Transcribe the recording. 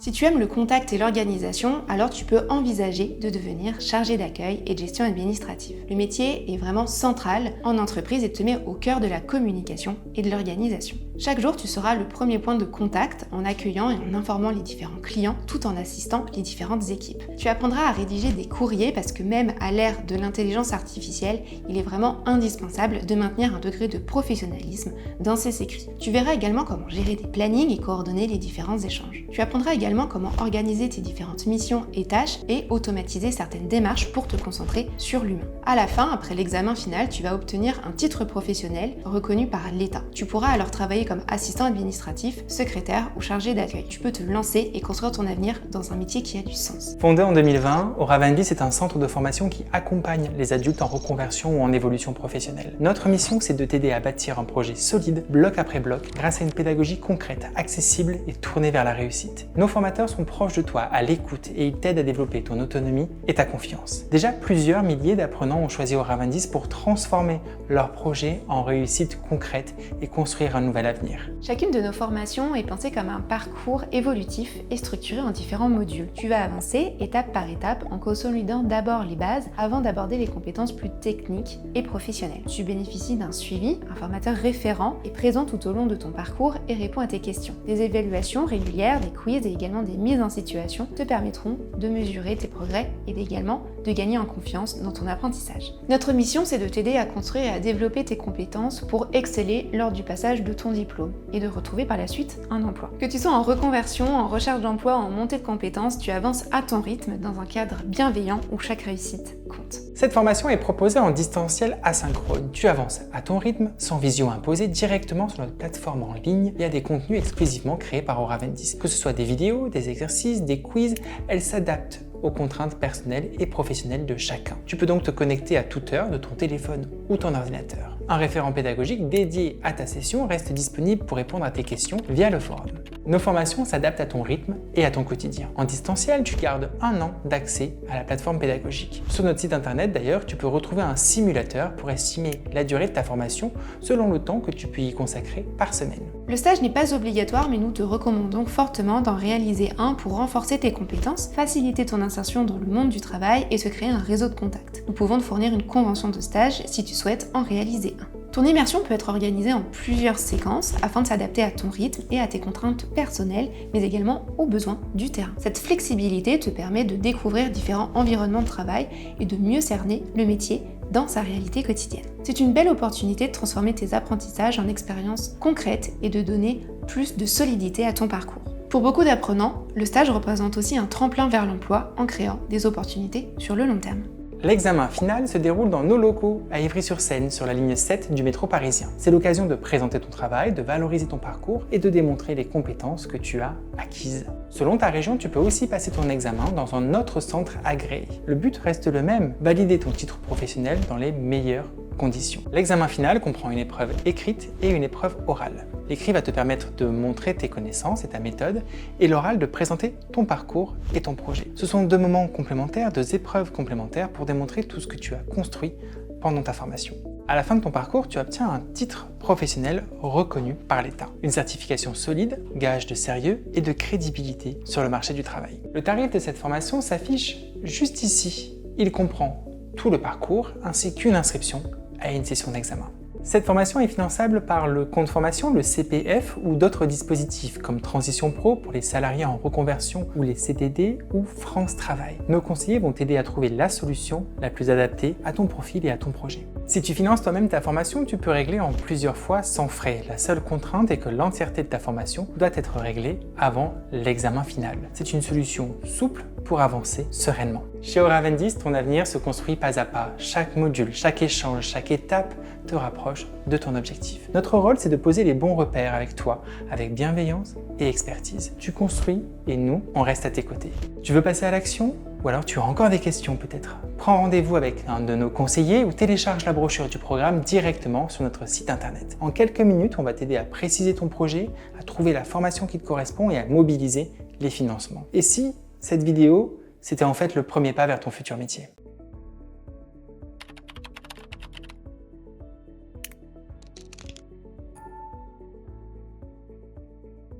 Si tu aimes le contact et l'organisation, alors tu peux envisager de devenir chargé d'accueil et de gestion administrative. Le métier est vraiment central en entreprise et te met au cœur de la communication et de l'organisation. Chaque jour, tu seras le premier point de contact en accueillant et en informant les différents clients tout en assistant les différentes équipes. Tu apprendras à rédiger des courriers parce que même à l'ère de l'intelligence artificielle, il est vraiment indispensable de maintenir un degré de professionnalisme dans ces écrits. Tu verras également comment gérer des plannings et coordonner les différents échanges. Tu apprendras également comment organiser tes différentes missions et tâches et automatiser certaines démarches pour te concentrer sur l'humain. À la fin, après l'examen final, tu vas obtenir un titre professionnel reconnu par l'État. Tu pourras alors travailler comme assistant administratif, secrétaire ou chargé d'accueil. Tu peux te lancer et construire ton avenir dans un métier qui a du sens. Fondé en 2020, Auravendis est un centre de formation qui accompagne les adultes en reconversion ou en évolution professionnelle. Notre mission, c'est de t'aider à bâtir un projet solide, bloc après bloc, grâce à une pédagogie concrète, accessible et tournée vers la réussite. Nos formateurs sont proches de toi, à l'écoute, et ils t'aident à développer ton autonomie et ta confiance. Déjà, plusieurs milliers d'apprenants ont choisi Auravendis pour transformer leur projet en réussite concrète et construire un nouvel avenir. Chacune de nos formations est pensée comme un parcours évolutif et structuré en différents modules. Tu vas avancer étape par étape en consolidant d'abord les bases avant d'aborder les compétences plus techniques et professionnelles. Tu bénéficies d'un suivi, un formateur référent est présent tout au long de ton parcours et répond à tes questions. Des évaluations régulières, des quiz et également des mises en situation te permettront de mesurer tes progrès et également de gagner en confiance dans ton apprentissage. Notre mission, c'est de t'aider à construire et à développer tes compétences pour exceller lors du passage de ton diplôme et de retrouver par la suite un emploi. Que tu sois en reconversion, en recherche d'emploi, en montée de compétences, tu avances à ton rythme dans un cadre bienveillant où chaque réussite compte. Cette formation est proposée en distanciel asynchrone. Tu avances à ton rythme, sans visio imposée, directement sur notre plateforme en ligne via des contenus exclusivement créés par Auravendis. Que ce soit des vidéos, des exercices, des quiz, elle s'adapte aux contraintes personnelles et professionnelles de chacun. Tu peux donc te connecter à toute heure de ton téléphone ou ton ordinateur. Un référent pédagogique dédié à ta session reste disponible pour répondre à tes questions via le forum. Nos formations s'adaptent à ton rythme et à ton quotidien. En distanciel, tu gardes 1 an d'accès à la plateforme pédagogique. Sur notre site internet d'ailleurs, tu peux retrouver un simulateur pour estimer la durée de ta formation selon le temps que tu peux y consacrer par semaine. Le stage n'est pas obligatoire, mais nous te recommandons fortement d'en réaliser un pour renforcer tes compétences, faciliter ton insertion dans le monde du travail et se créer un réseau de contacts. Nous pouvons te fournir une convention de stage si tu souhaites en réaliser un. Ton immersion peut être organisée en plusieurs séquences afin de s'adapter à ton rythme et à tes contraintes personnelles, mais également aux besoins du terrain. Cette flexibilité te permet de découvrir différents environnements de travail et de mieux cerner le métier dans sa réalité quotidienne. C'est une belle opportunité de transformer tes apprentissages en expériences concrètes et de donner plus de solidité à ton parcours. Pour beaucoup d'apprenants, le stage représente aussi un tremplin vers l'emploi en créant des opportunités sur le long terme. L'examen final se déroule dans nos locaux, à Ivry-sur-Seine, sur la ligne 7 du métro parisien. C'est l'occasion de présenter ton travail, de valoriser ton parcours et de démontrer les compétences que tu as acquises. Selon ta région, tu peux aussi passer ton examen dans un autre centre agréé. Le but reste le même, valider ton titre professionnel dans les meilleures conditions. L'examen final comprend une épreuve écrite et une épreuve orale. L'écrit va te permettre de montrer tes connaissances et ta méthode, et l'oral de présenter ton parcours et ton projet. Ce sont 2 moments complémentaires, 2 épreuves complémentaires pour démontrer tout ce que tu as construit pendant ta formation. À la fin de ton parcours, tu obtiens un titre professionnel reconnu par l'État. Une certification solide, gage de sérieux et de crédibilité sur le marché du travail. Le tarif de cette formation s'affiche juste ici. Il comprend tout le parcours ainsi qu'une inscription à une session d'examen. Cette formation est finançable par le compte formation, le CPF ou d'autres dispositifs comme Transition Pro pour les salariés en reconversion ou les CDD ou France Travail. Nos conseillers vont t'aider à trouver la solution la plus adaptée à ton profil et à ton projet. Si tu finances toi-même ta formation, tu peux régler en plusieurs fois sans frais. La seule contrainte est que l'entièreté de ta formation doit être réglée avant l'examen final. C'est une solution souple pour avancer sereinement. Chez Auravendis, ton avenir se construit pas à pas. Chaque module, chaque échange, chaque étape te rapproche de ton objectif. Notre rôle, c'est de poser les bons repères avec toi, avec bienveillance et expertise. Tu construis et nous, on reste à tes côtés. Tu veux passer à l'action ? Ou alors tu as encore des questions peut-être? Prends rendez-vous avec un de nos conseillers ou télécharge la brochure du programme directement sur notre site internet. En quelques minutes, on va t'aider à préciser ton projet, à trouver la formation qui te correspond et à mobiliser les financements. Et si cette vidéo, c'était en fait le premier pas vers ton futur métier?